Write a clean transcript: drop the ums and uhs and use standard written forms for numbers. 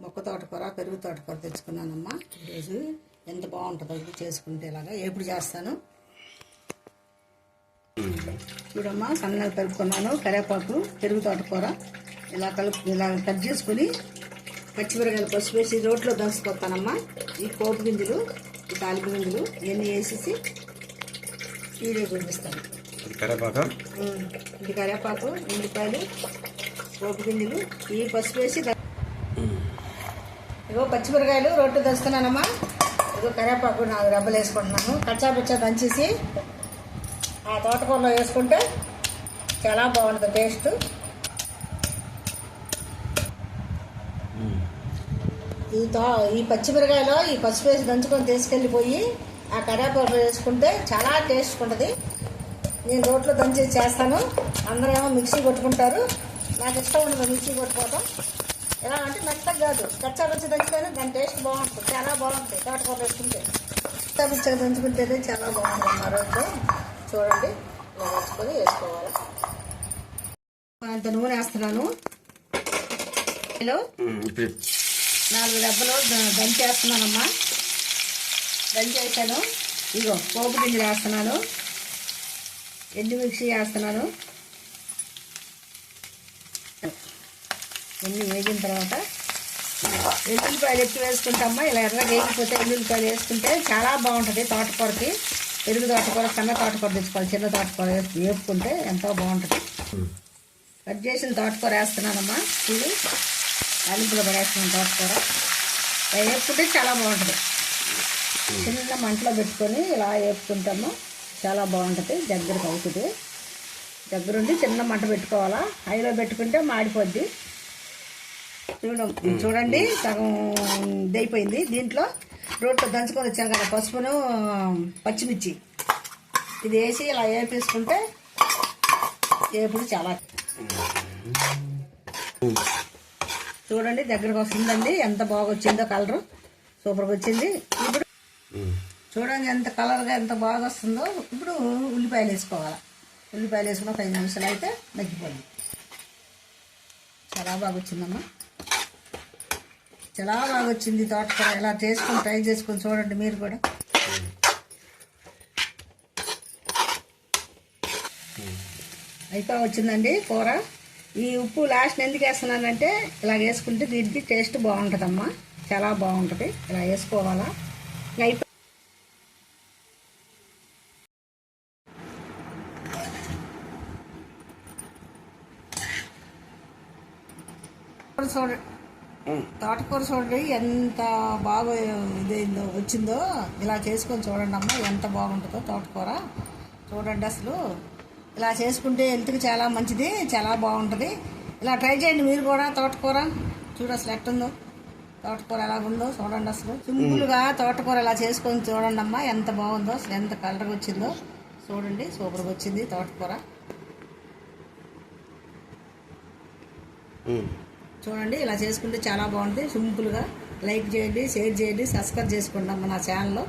మొక్క తోటకూర పెరుగు తోటకూర తెచ్చుకున్నానమ్మా. ఈరోజు ఎంత బాగుంటుందో ఇది చేసుకుంటే ఇలాగా ఎప్పుడు చేస్తాను చూడమ్మా. సన్నగా కలుపుకున్నాను కరివేపాకు పెరుగు తోటకూర ఇలా కట్ చేసుకుని పచ్చిమిరకాయలు పసుపు వేసి రోట్లో దంచుకొస్తానమ్మా. ఈ పోపు గింజలు ఈ తాలింపు గింజలు ఇవన్నీ వేసేసి వీడియో చూపిస్తాను. ఇది కరివేపాకు ఉల్లిపాయలు పోపు గింజలు ఈ పసుపు వేసి ఇగో పచ్చిమిరకాయలు రొట్టె దంచుతున్నానమ్మా. ఇగో కరివేపాకు 4 రెబ్బలు వేసుకుంటున్నాను. కచ్చాపిచ్చా దంచేసి ఆ తోటకూరలో వేసుకుంటే చాలా బాగుంటుంది టేస్ట్. ఈ పచ్చిమిరకాయలో ఈ పసుపు వేసి దంచుకొని తీసుకెళ్ళిపోయి ఆ కరివేపాకు వేసుకుంటే చాలా టేస్ట్ ఉంటుంది. నేను రోట్లో దంచి చేస్తాను. అందరూ ఏమో మిక్సీ కొట్టుకుంటారు. నాకు ఇష్టం ఉండదు మిక్సీ కొట్టుకోవటం. ఎలా అంటే మెత్తగా కాదు, కచ్చాపిచ్చగా దంచుకొని దాని టేస్ట్ బాగుంటుంది, చాలా బాగుంటుంది. తోటకూర వేసుకుంటే కచ్చాపిచ్చగా దంచుకుంటేనే చాలా బాగుంటుంది. ఆ రోజు చూడండి ఇలా దంచుకొని వేసుకోవాలి. అంత నూనె వేస్తున్నాను. 4 రెబ్బలు దంచేస్తున్నానమ్మా. దంచేసాను. ఇగో పోపు గింజలు వేస్తున్నాను, ఎండుమిర్చి వేస్తున్నాను. ఎన్ని వేగిన తర్వాత ఎల్లుల్లిపాయలు ఎక్కువ వేసుకుంటామా. ఇలా ఎర్రగా వేగిపోతే ఎల్లుల్లిపాయలు వేసుకుంటే చాలా బాగుంటుంది తోటకూరకి. పెరుగు తోటకూర సన్న తోటకూర తెచ్చుకోవాలి, చిన్న తోటకూర వేపుకుంటే ఎంతో బాగుంటుంది. కట్ చేసిన తోటకూర వేస్తున్నానమ్మా. ఇది తాలింపులో పడేస్తున్నాను తోటకూర. వేపుకుంటే చాలా బాగుంటుంది. చిన్న మంటలో పెట్టుకొని ఇలా వేపుకుంటాము, చాలా బాగుంటుంది. దగ్గరకు అవుతుంది. దగ్గరుండి చిన్న మంట పెట్టుకోవాలా. హైలో పెట్టుకుంటే మాడిపోద్ది. చూడండి సగం ఇదైపోయింది. దీంట్లో రోట్లో దంచుకొని వచ్చాను కదా పసుపును పచ్చిమిర్చి ఇది వేసి ఇలా వేపేసుకుంటే వేపుడు చాలా చూడండి దగ్గరకు వస్తుందండి. ఎంత బాగా వచ్చిందో కలరు సూపర్గా వచ్చింది. ఇప్పుడు చూడండి ఎంత కలర్గా ఎంత బాగా వస్తుందో. ఇప్పుడు ఉల్లిపాయలు వేసుకోవాలి. ఉల్లిపాయలు వేసుకున్న 5 నిమిషాలు అయితే మగ్గిపోయింది. చాలా బాగా వచ్చిందమ్మా, చాలా బాగా వచ్చింది తోటకూర. ఇలా చేసుకొని ట్రై చేసుకొని చూడండి మీరు కూడా. అయిపోయి వచ్చిందండి కూర. ఈ ఉప్పు లాస్ట్ ఎందుకు వేస్తున్నానంటే ఇలా వేసుకుంటే దీనికి టేస్ట్ బాగుంటుందమ్మా, చాలా బాగుంటుంది. ఇలా వేసుకోవాలా. అయిపోయి చూడండి తోటకూర చూడండి ఎంత బాగా ఇదైందో వచ్చిందో. ఇలా చేసుకొని చూడండి అమ్మ ఎంత బాగుంటుందో తోటకూర. చూడండి అసలు ఇలా చేసుకుంటే హెల్త్కి చాలా మంచిది, చాలా బాగుంటుంది. ఇలా ట్రై చేయండి మీరు కూడా తోటకూర. చూడు అసలు ఎట్టుందో తోటకూర ఎలాగుందో చూడండి. అసలు సింపుల్గా తోటకూర ఇలా చేసుకొని చూడండి అమ్మ ఎంత బాగుందో, అసలు ఎంత కలర్గా వచ్చిందో చూడండి. సూపర్గా వచ్చింది తోటకూర. చూడండి ఇలా చేసుకుంటే చాలా బాగుంటుంది. సింపుల్గా లైక్ చేయండి, షేర్ చేయండి, సబ్స్క్రైబ్ చేసుకోండి అమ్మ నా ఛానల్లో.